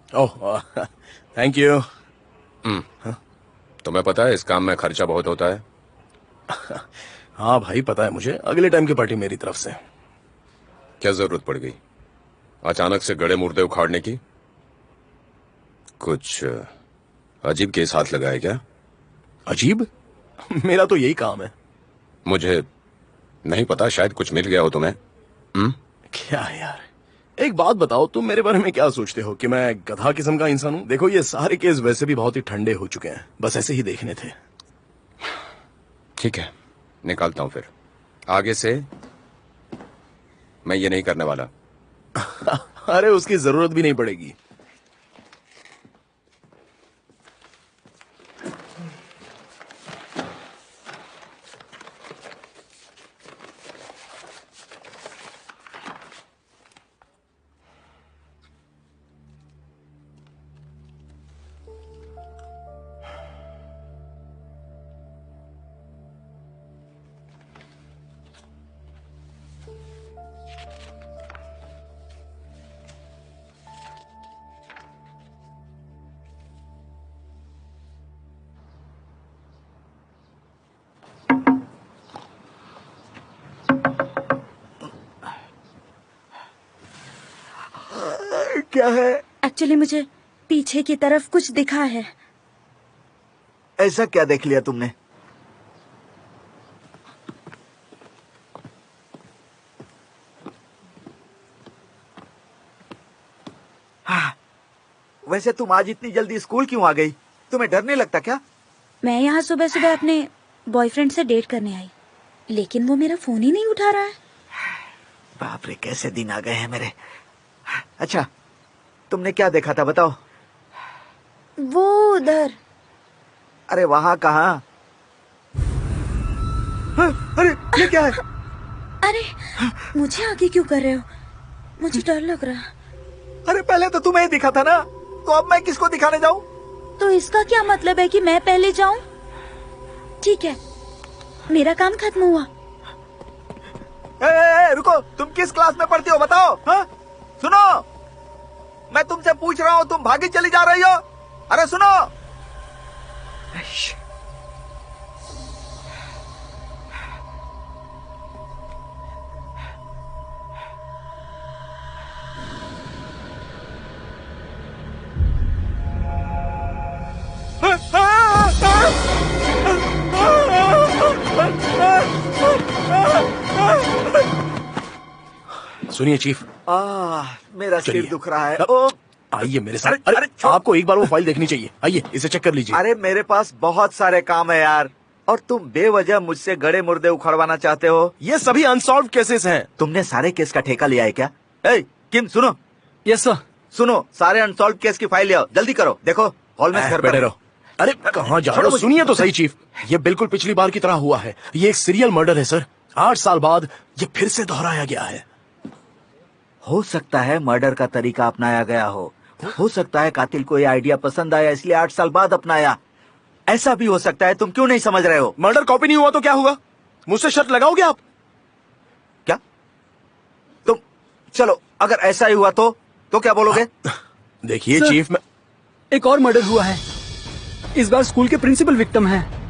Oh thank you. तुम्हें पता है इस काम में खर्चा बहुत होता है। हाँ भाई पता है मुझे, अगले टाइम की पार्टी मेरी तरफ से। क्या जरूरत पड़ गई अचानक से गड़े मुर्दे उखाड़ने की? कुछ अजीब केस हाथ लगाए क्या? अजीब? मेरा तो यही काम है। मुझे नहीं पता, शायद कुछ मिल गया हो तुम्हें। क्या है यार, एक बात बताओ, तुम मेरे बारे में क्या सोचते हो कि मैं गधा किस्म का इंसान हूं? देखो ये सारे केस वैसे भी बहुत ही ठंडे हो चुके हैं, बस ऐसे ही देखने थे। ठीक है, निकालता हूं फिर। आगे से मैं ये नहीं करने वाला। अरे उसकी जरूरत भी नहीं पड़ेगी। क्या है? एक्चुअली मुझे पीछे की तरफ कुछ दिखा है। ऐसा क्या देख लिया तुमने? हाँ, वैसे तुम आज इतनी जल्दी स्कूल क्यों आ गई? तुम्हें डर नहीं लगता क्या? मैं यहाँ सुबह सुबह अपने बॉयफ्रेंड से डेट करने आई, लेकिन वो मेरा फोन ही नहीं उठा रहा है। बाप रे, कैसे दिन आ गए हैं मेरे। अच्छा, तुमने क्या देखा था बताओ? वो उधर। अरे वहाँ कहाँ? अरे ये क्या है? अरे मुझे आगे क्यों कर रहे हो? मुझे डर लग रहा है। अरे पहले तो तुम्हें दिखा था ना, तो अब मैं किसको दिखाने जाऊँ? तो इसका क्या मतलब है कि मैं पहले जाऊं? ठीक है, मेरा काम खत्म हुआ। रुको, तुम किस क्लास में पढ़ती हो बताओ? हाँ? सुनो, मैं तुमसे पूछ रहा हूँ, तुम भागी चली जा रही हो। अरे सुनो। सुनिए चीफ। मेरा सिर चलिए। दुख रहा है। आइए मेरे साथ। अरे, अरे छोड़। आपको एक बार वो फाइल देखनी चाहिए, आइए इसे चेक कर लीजिए। अरे मेरे पास बहुत सारे काम है यार, और तुम बेवजह मुझसे गड़े मुर्दे उखड़वाना चाहते हो। ये सभी अनसॉल्व केसेस हैं। तुमने सारे केस का ठेका लिया है क्या? ए, किम सुनो। Yes sir. सुनो, सारे अनसॉल्व केस की फाइल ले आओ, जल्दी करो। देखो हॉल में घर बैठे पर। रहो। अरे कहाँ जा रहे हो? सुनिए तो सही चीफ, ये बिल्कुल पिछली बार की तरह हुआ है। ये एक सीरियल मर्डर है सर। 8 साल बाद ये फिर से दोहराया गया है। हो सकता है मर्डर का तरीका अपनाया गया हो सकता है कातिल को ये आइडिया पसंद आया इसलिए 8 साल बाद अपनाया। ऐसा भी हो सकता है, तुम क्यों नहीं समझ रहे हो? मर्डर कॉपी नहीं हुआ तो क्या हुआ? मुझसे शर्त लगाओगे आप? क्या तुम? चलो अगर ऐसा ही हुआ तो क्या बोलोगे? देखिए चीफ, मैं एक और मर्डर हुआ है, इस बार स्कूल के प्रिंसिपल विक्टिम हैं।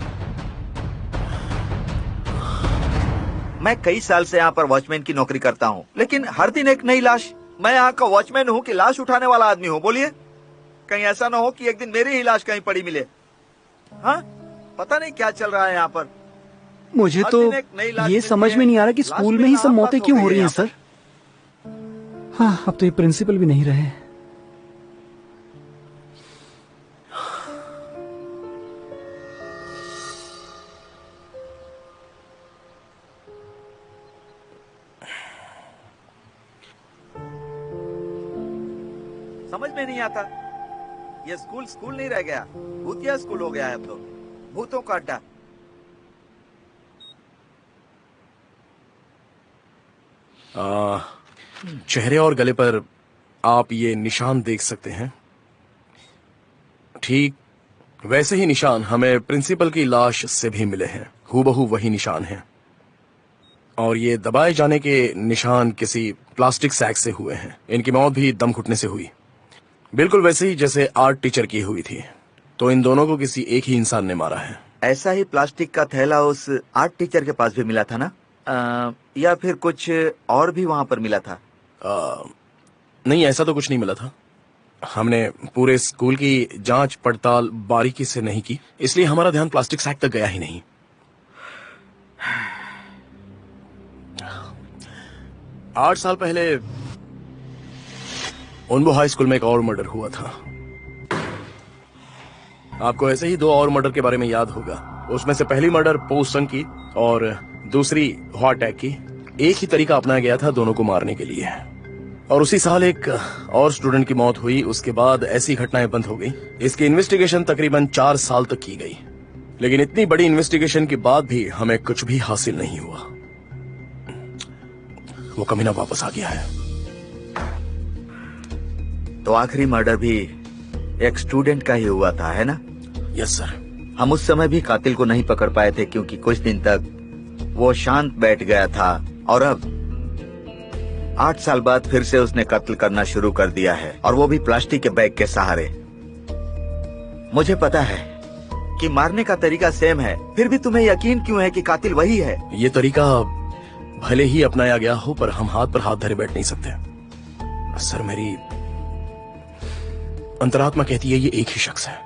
मैं कई साल से यहाँ पर वॉचमैन की नौकरी करता हूँ, लेकिन हर दिन एक नई लाश। मैं यहाँ का वॉचमैन हूँ कि लाश उठाने वाला आदमी हूँ? बोलिए, कहीं ऐसा ना हो कि एक दिन मेरी ही लाश कहीं पड़ी मिले। हाँ, पता नहीं क्या चल रहा है यहाँ पर। मुझे हर तो दिन एक नई लाश ये मिलती समझ है। में नहीं आ रहा कि लाश स्कूल में मिलना ही सब आम मौतें बात क्यों हो हो गई रही हैं है सर। हाँ, अब तो ये प्रिंसिपल भी नहीं रहे। समझ में नहीं आता, ये स्कूल स्कूल नहीं रह गया, भूतिया स्कूल हो गया है अब तो। भूतों का अड्डा। चेहरे और गले पर आप ये निशान देख सकते हैं। ठीक वैसे ही निशान हमें प्रिंसिपल की लाश से भी मिले हैं। हूबहू वही निशान हैं। और ये दबाए जाने के निशान किसी प्लास्टिक सैक से हुए हैं। इनकी मौत भी दम घुटने से हुई, बिल्कुल वैसे ही जैसे आर्ट टीचर की हुई थी। तो इन दोनों को किसी एक ही इंसान ने मारा है। ऐसा ही प्लास्टिक का थैला उस आर्ट टीचर के पास भी मिला था ना? या फिर कुछ और भी वहाँ पर मिला था? नहीं, ऐसा तो कुछ नहीं मिला था। हमने पूरे स्कूल की जांच पड़ताल बारीकी से नहीं की, इसलिए हमारा ध्यान प्लास्टिक सैक तक गया ही नहीं। 8 साल पहले उनबो हाई स्कूल में एक और मर्डर हुआ था। आपको ऐसे ही 2 और मर्डर के बारे में याद होगा। उसमें से पहली मर्डर पोसंग की और दूसरी हार्ट अटैक की। एक ही तरीका अपनाया गया था दोनों को मारने के लिए। और उसी साल एक और स्टूडेंट की मौत हुई। उसके बाद ऐसी घटनाएं बंद हो गई। इसकी इन्वेस्टिगेशन तकरीबन 4 साल तक की गई, लेकिन इतनी बड़ी इन्वेस्टिगेशन के बाद भी हमें कुछ भी हासिल नहीं हुआ। वो कमीना वापस आ गया है। तो आखिरी मर्डर भी एक स्टूडेंट का ही हुआ था, है ना? Yes sir. हम उस समय भी कातिल को नहीं पकड़ पाए थे क्योंकि कुछ दिन तक वो शांत बैठ गया था, और अब 8 साल बाद फिर से उसने कत्ल करना शुरू कर दिया है, और वो भी प्लास्टिक के बैग के सहारे। मुझे पता है कि मारने का तरीका सेम है, फिर भी तुम्हें यकीन क्यों है कि कातिल वही है? ये तरीका भले ही अपनाया गया हो, पर हम हाथ पर हाथ धरे बैठ नहीं सकते। सर, मेरी अंतरात्मा कहती है ये एक ही शख्स है।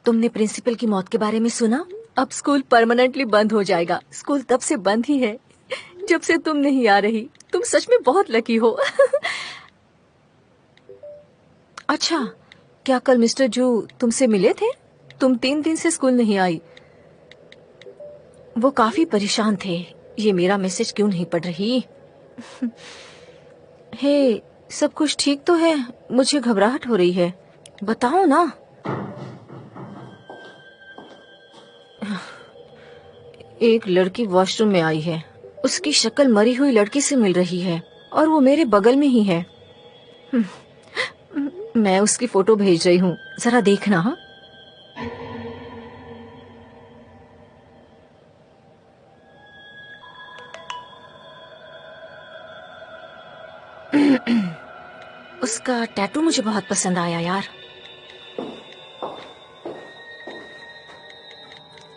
तुमने प्रिंसिपल की मौत के बारे में सुना? अब स्कूल परमानेंटली बंद हो जाएगा। स्कूल तब से बंद ही है जब से तुम नहीं आ रही। तुम सच में बहुत लकी हो। अच्छा, क्या कल मिस्टर जू तुमसे मिले थे? तुम 3 दिन से स्कूल नहीं आई। वो काफी परेशान थे। ये मेरा मैसेज क्यों नहीं पढ़ रही? हे, सब कुछ ठीक तो है? मुझे घबराहट हो रही है। बताओ ना। एक लड़की वॉशरूम में आई है। उसकी शक्ल मरी हुई लड़की से मिल रही है, और वो मेरे बगल में ही है। मैं उसकी फोटो भेज रही हूँ, जरा देखना। हाँ, उसका टैटू मुझे बहुत पसंद आया यार।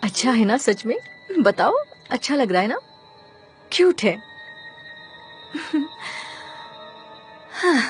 अच्छा है ना? सच में बताओ, अच्छा लग रहा है ना? क्यूट है। हाँ।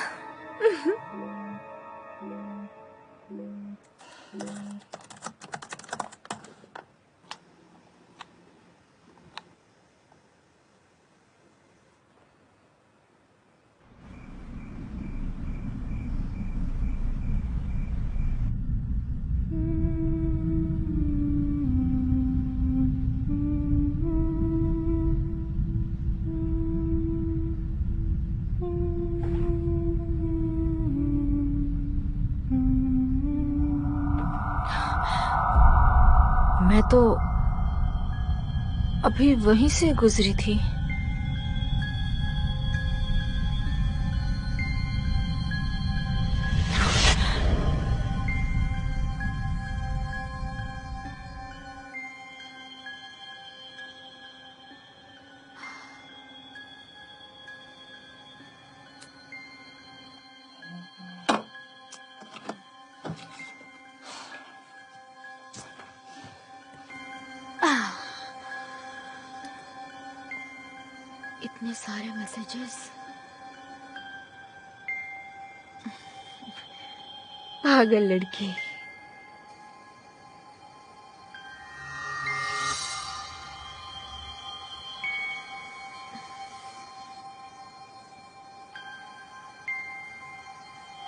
मैं तो अभी वहीं से गुजरी थी। इतने सारे मैसेजेस। पागल लड़की।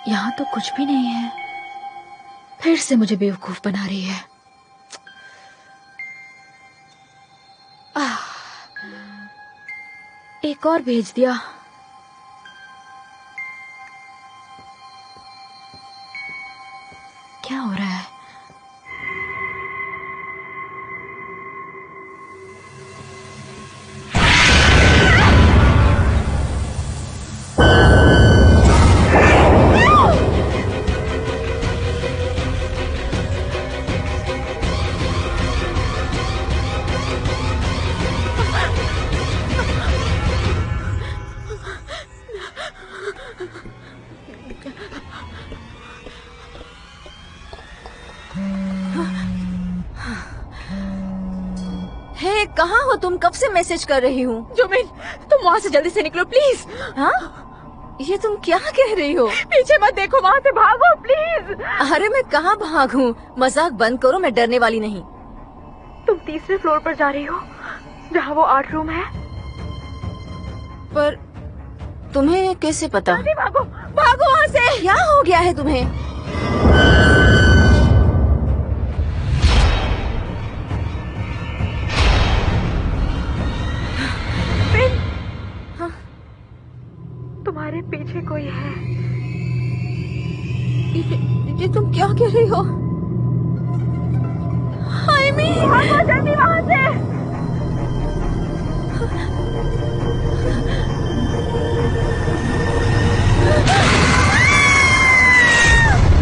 यहाँ तो कुछ भी नहीं है। फिर से मुझे बेवकूफ बना रही है। एक और भेज दिया। क्या हो रहा है? कहाँ हो तुम? कब से मैसेज कर रही हूँ। जुमिन, तुम वहाँ से जल्दी से निकलो प्लीज। हाँ, ये तुम क्या कह रही हो? पीछे मत देखो, वहाँ से भागो प्लीज। अरे मैं कहाँ भागूं? मजाक बंद करो, मैं डरने वाली नहीं। तुम तीसरे फ्लोर पर जा रही हो, जहाँ वो आर्ट रूम है। पर तुम्हें कैसे पता? भागो भागो वहाँ से। क्या हो गया है तुम्हें? तुम्हारे पीछे कोई है। ये तुम क्या कह रही हो? हाइमी, भागो जल्दी वहाँ से।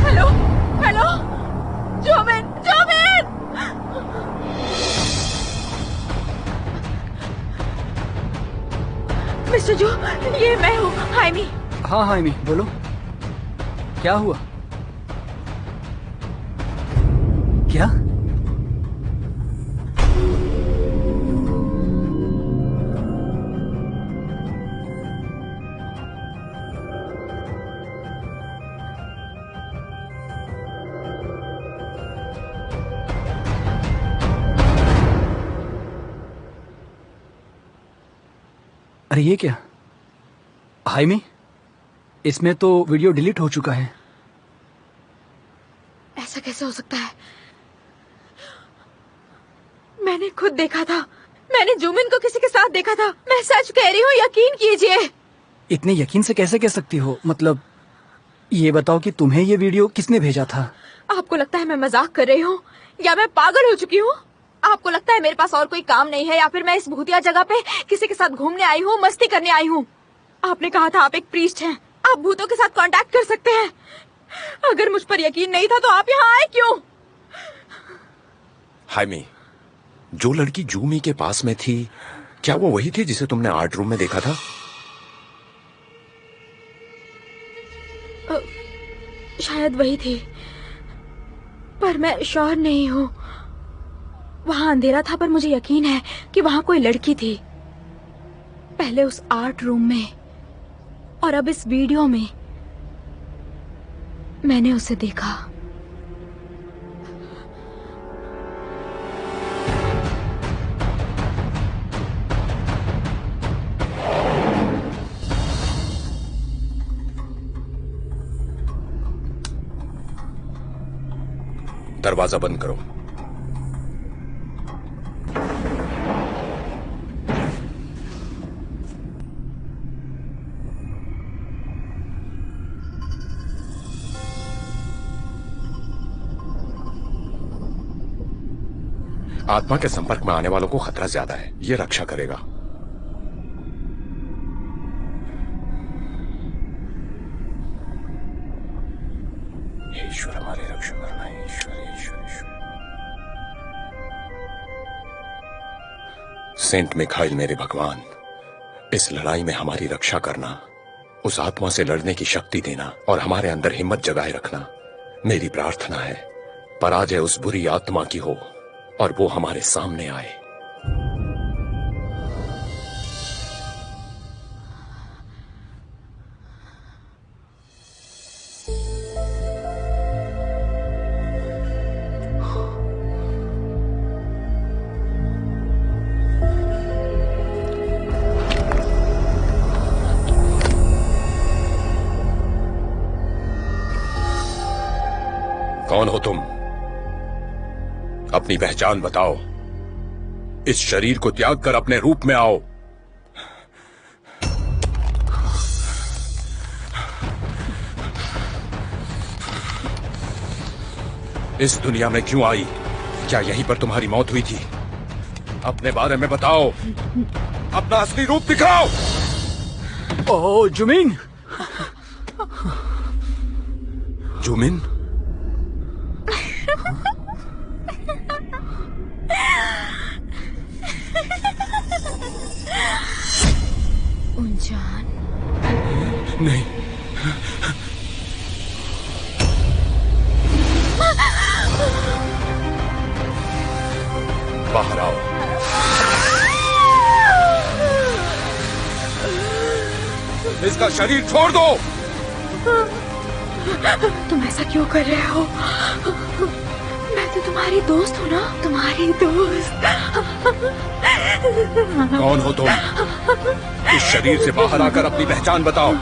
हेलो हेलो, जुमिन जुमिन। मिस्टर जो, ये मैं हूँ हाइमी। हाँ हाइमी, बोलो क्या हुआ? क्या? अरे ये क्या? हाइमी, इसमें तो वीडियो डिलीट हो चुका है। ऐसा कैसे हो सकता है? मैंने खुद देखा था। मैंने जुमिन को किसी के साथ देखा था। मैं सच कह रही हूँ, यकीन कीजिए। इतने यकीन से कैसे कह सकती हो? मतलब ये बताओ कि तुम्हें ये वीडियो किसने भेजा था? आपको लगता है मैं मजाक कर रही हूँ या मैं पागल हो चुकी हूँ? आपको लगता है मेरे पास और कोई काम नहीं है, या फिर मैं इस भूतिया जगह पे किसी के साथ घूमने आई हूँ, मस्ती करने आई हूँ? आपने कहा था आप एक प्रीस्ट हैं, आप भूतों के साथ कांटेक्ट कर सकते हैं। अगर मुझ पर यकीन नहीं था तो आप यहाँ आए क्यों? हाइमी, जो लड़की जूमी के पास में थी, क्या वो वही थी जिसे तुमने आर्ट रूम में देखा था? शायद वही थी, पर मैं श्योर नहीं हूँ। वहाँ अंधेरा था, पर मुझे यकीन है कि वहाँ कोई लड़की थी। पहले उस आर्ट रूम में और अब इस वीडियो में मैंने उसे देखा। दरवाजा बंद करो। आत्मा के संपर्क में आने वालों को खतरा ज्यादा है, ये रक्षा करेगा। ईश्वर हमारे रक्षा करना है। ईश्वर ईश्वर ईश्वर। सेंट मिखाइल मेरे भगवान, इस लड़ाई में हमारी रक्षा करना, उस आत्मा से लड़ने की शक्ति देना और हमारे अंदर हिम्मत जगाए रखना मेरी प्रार्थना है। पराजय उस बुरी आत्मा की हो और वो हमारे सामने आए। कौन हो तुम? अपनी पहचान बताओ। इस शरीर को त्याग कर अपने रूप में आओ। इस दुनिया में क्यों आई? क्या यहीं पर तुम्हारी मौत हुई थी? अपने बारे में बताओ, अपना असली रूप दिखाओ। ओह जुमिन! जुमिन? उनजान? नहीं। बाहर आओ। इसका शरीर छोड़ दो। तुम ऐसा क्यों कर रहे हो? मैं तो तुम्हारी दोस्त हूँ ना, तुम्हारी दोस्त। कौन हो तुम? इस शरीर से बाहर आकर अपनी पहचान बताओ।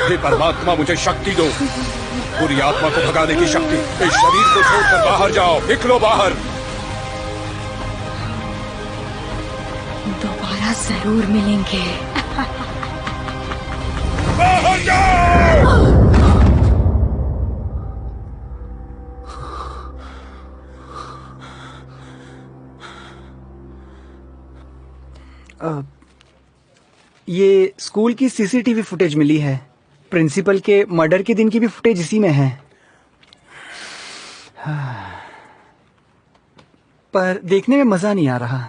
हे परमात्मा, मुझे शक्ति दो, बुरी आत्मा को भगाने की शक्ति। इस शरीर को छोड़कर बाहर जाओ, निकलो बाहर। दोबारा जरूर मिलेंगे। बाहर जाओ। ये स्कूल की सीसीटीवी फुटेज मिली है। प्रिंसिपल के मर्डर के दिन की भी फुटेज इसी में है। पर देखने में मजा नहीं आ रहा।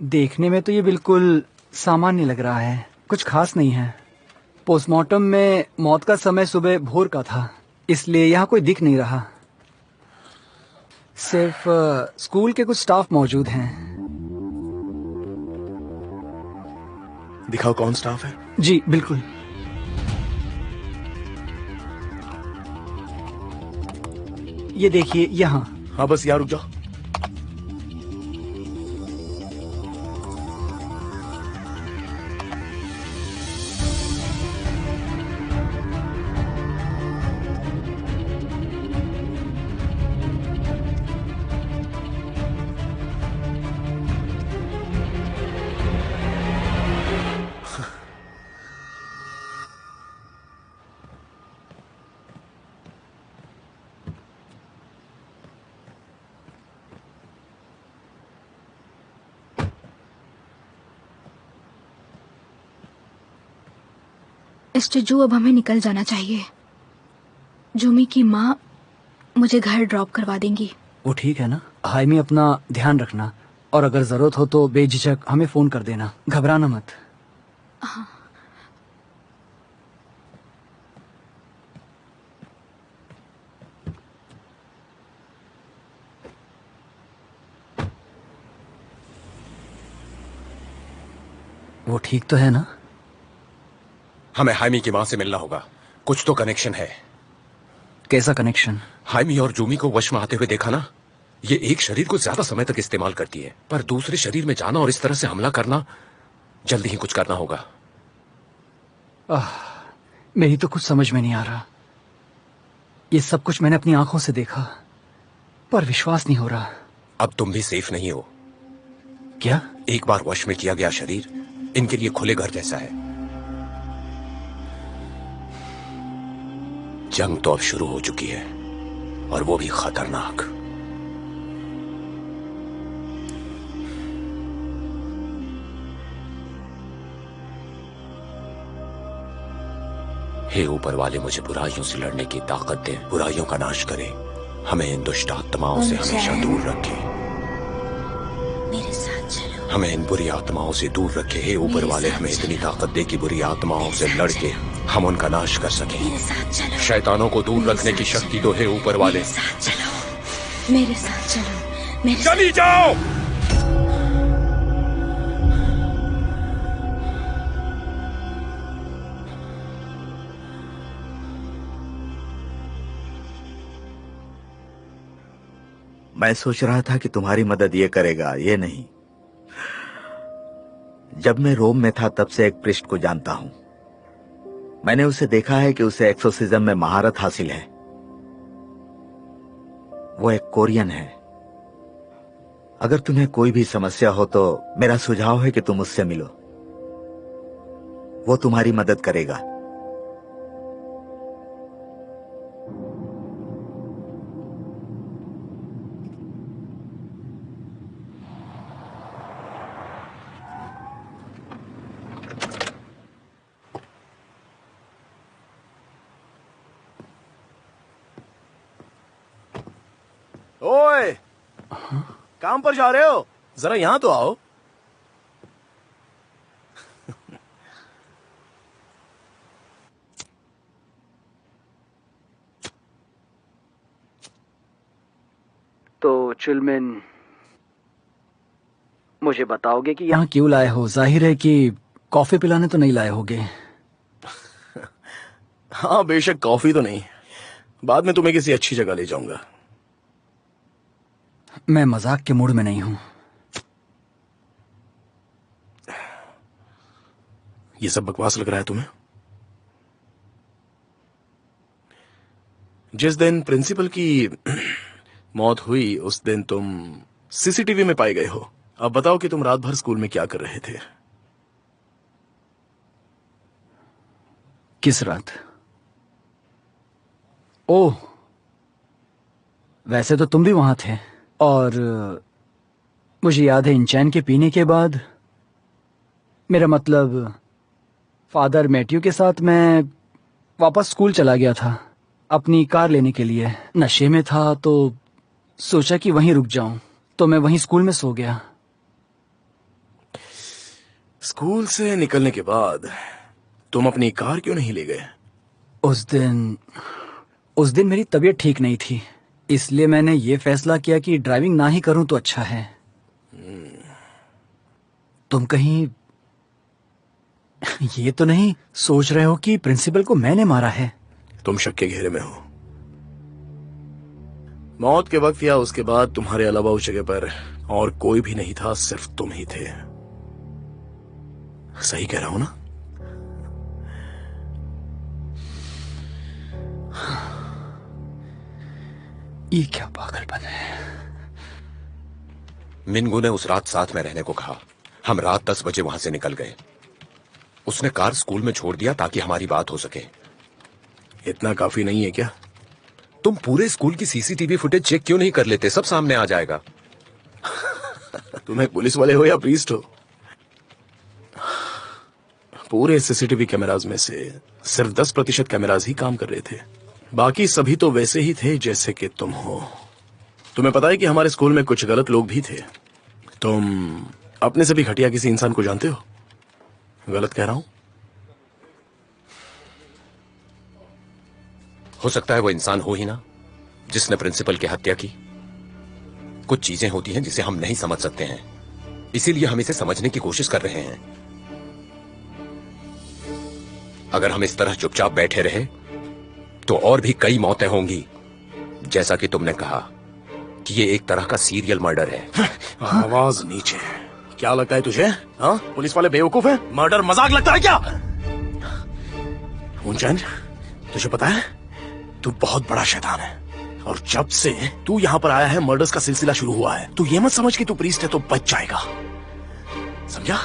देखने में तो ये बिल्कुल सामान्य लग रहा है, कुछ खास नहीं है। पोस्टमार्टम में मौत का समय सुबह भोर का था, इसलिए यहाँ कोई दिख नहीं रहा। सिर्फ स्कूल के कुछ स्टाफ मौजूद हैं। दिखाओ कौन स्टाफ है। जी बिल्कुल। ये देखिए यहाँ। हाँ बस यहाँ रुक जाओ। स्टेजू, अब हमें निकल जाना चाहिए। जूमी की माँ मुझे घर ड्रॉप करवा देंगी। वो ठीक है ना। हाइमी, अपना ध्यान रखना, और अगर जरूरत हो तो बेझिझक हमें फोन कर देना, घबराना मत। वो ठीक तो है ना? हमें हाइमी की मां से मिलना होगा। कुछ तो कनेक्शन है। कैसा कनेक्शन? हाइमी और जूमी को वश में आते हुए देखा ना। ये एक शरीर को ज्यादा समय तक इस्तेमाल करती है, पर दूसरे शरीर में जाना और इस तरह से हमला करना, जल्दी ही कुछ करना होगा। मेरी तो कुछ समझ में नहीं आ रहा। ये सब कुछ मैंने अपनी आंखों से देखा, पर विश्वास नहीं हो रहा। अब तुम भी सेफ नहीं हो। क्या? एक बार वश में किया गया शरीर इनके लिए खुले घर जैसा है। जंग तो अब शुरू हो चुकी है, और वो भी खतरनाक। हे ऊपर वाले, मुझे बुराइयों से लड़ने की ताकत दे, बुराइयों का नाश करे, हमें इन दुष्ट आत्माओं से हमेशा दूर रखे। मेरे साथ चलो। हमें इन बुरी आत्माओं से दूर रखे। हे ऊपर वाले, हमें इतनी ताकत दे कि बुरी आत्माओं से लड़के हम उनका नाश कर सकें। मेरे साथ चलो। शैतानों को दूर रखने की शक्ति तो हे ऊपर वाले। मेरे साथ चलो। मेरे साथ चलो। मेरे चली जाओ। मैं सोच रहा था कि तुम्हारी मदद ये करेगा, ये नहीं। जब मैं रोम में था तब से एक प्रिस्ट को जानता हूं। मैंने उसे देखा है कि उसे एक्सोर्सिज्म में महारत हासिल है। वो एक कोरियन है। अगर तुम्हें कोई भी समस्या हो तो मेरा सुझाव है कि तुम उससे मिलो। वो तुम्हारी मदद करेगा। ओए, काम पर जा रहे हो? जरा यहां तो आओ। तो चिलमिन, मुझे बताओगे कि यहाँ क्यों लाए हो? जाहिर है कि कॉफी पिलाने तो नहीं लाए होगे। हाँ बेशक, कॉफी तो नहीं, बाद में तुम्हें किसी अच्छी जगह ले जाऊंगा। मैं मजाक के मूड में नहीं हूँ। ये सब बकवास लग रहा है तुम्हें? जिस दिन प्रिंसिपल की मौत हुई उस दिन तुम सीसीटीवी में पाए गए हो। अब बताओ कि तुम रात भर स्कूल में क्या कर रहे थे? किस रात? ओह, वैसे तो तुम भी वहां थे। और मुझे याद है इंचैन के पीने के बाद, मेरा मतलब फादर मैथ्यू के साथ मैं वापस स्कूल चला गया था अपनी कार लेने के लिए। नशे में था तो सोचा कि वहीं रुक जाऊं, तो मैं वहीं स्कूल में सो गया। स्कूल से निकलने के बाद तुम अपनी कार क्यों नहीं ले गए? उस दिन मेरी तबीयत ठीक नहीं थी, इसलिए मैंने ये फैसला किया कि ड्राइविंग ना ही करूं तो अच्छा है। तुम कहीं ये तो नहीं सोच रहे हो कि प्रिंसिपल को मैंने मारा है? तुम शक के घेरे में हो। मौत के वक्त या उसके बाद तुम्हारे अलावा उस जगह पर और कोई भी नहीं था, सिर्फ तुम ही थे। सही कह रहा हूं ना? ये क्या पागलपन है। मिनगू ने उस रात साथ में रहने को कहा। हम रात 10 बजे वहां से निकल गए। उसने कार स्कूल में छोड़ दिया ताकि हमारी बात हो सके। इतना काफी नहीं है क्या? तुम पूरे स्कूल की सीसीटीवी फुटेज चेक क्यों नहीं कर लेते? सब सामने आ जाएगा। तुम एक पुलिस वाले हो या प्रीस्ट हो? पूरे सीसीटीवी कैमराज में से सिर्फ 10% कैमराज ही काम कर रहे थे। बाकी सभी तो वैसे ही थे जैसे कि तुम हो। तुम्हें पता है कि हमारे स्कूल में कुछ गलत लोग भी थे। तुम अपने से भी घटिया किसी इंसान को जानते हो? गलत कह रहा हूं? हो सकता है वो इंसान हो ही ना जिसने प्रिंसिपल की हत्या की। कुछ चीजें होती हैं जिसे हम नहीं समझ सकते हैं, इसीलिए हम इसे समझने की कोशिश कर रहे हैं। अगर हम इस तरह चुपचाप बैठे रहे तो और भी कई मौतें होंगी। जैसा कि तुमने कहा कि ये एक तरह का सीरियल मर्डर है। आवाज नीचे। क्या लगता है तुझे? हाँ, पुलिस वाले बेवकूफ हैं? मर्डर मजाक लगता है क्या? ऊंचन, तुझे पता है तू बहुत बड़ा शैतान है, और जब से तू यहाँ पर आया है मर्डर्स का सिलसिला शुरू हुआ है। तू ये मत समझ कि तू प्रीस्ट है तो बच जाएगा, समझा?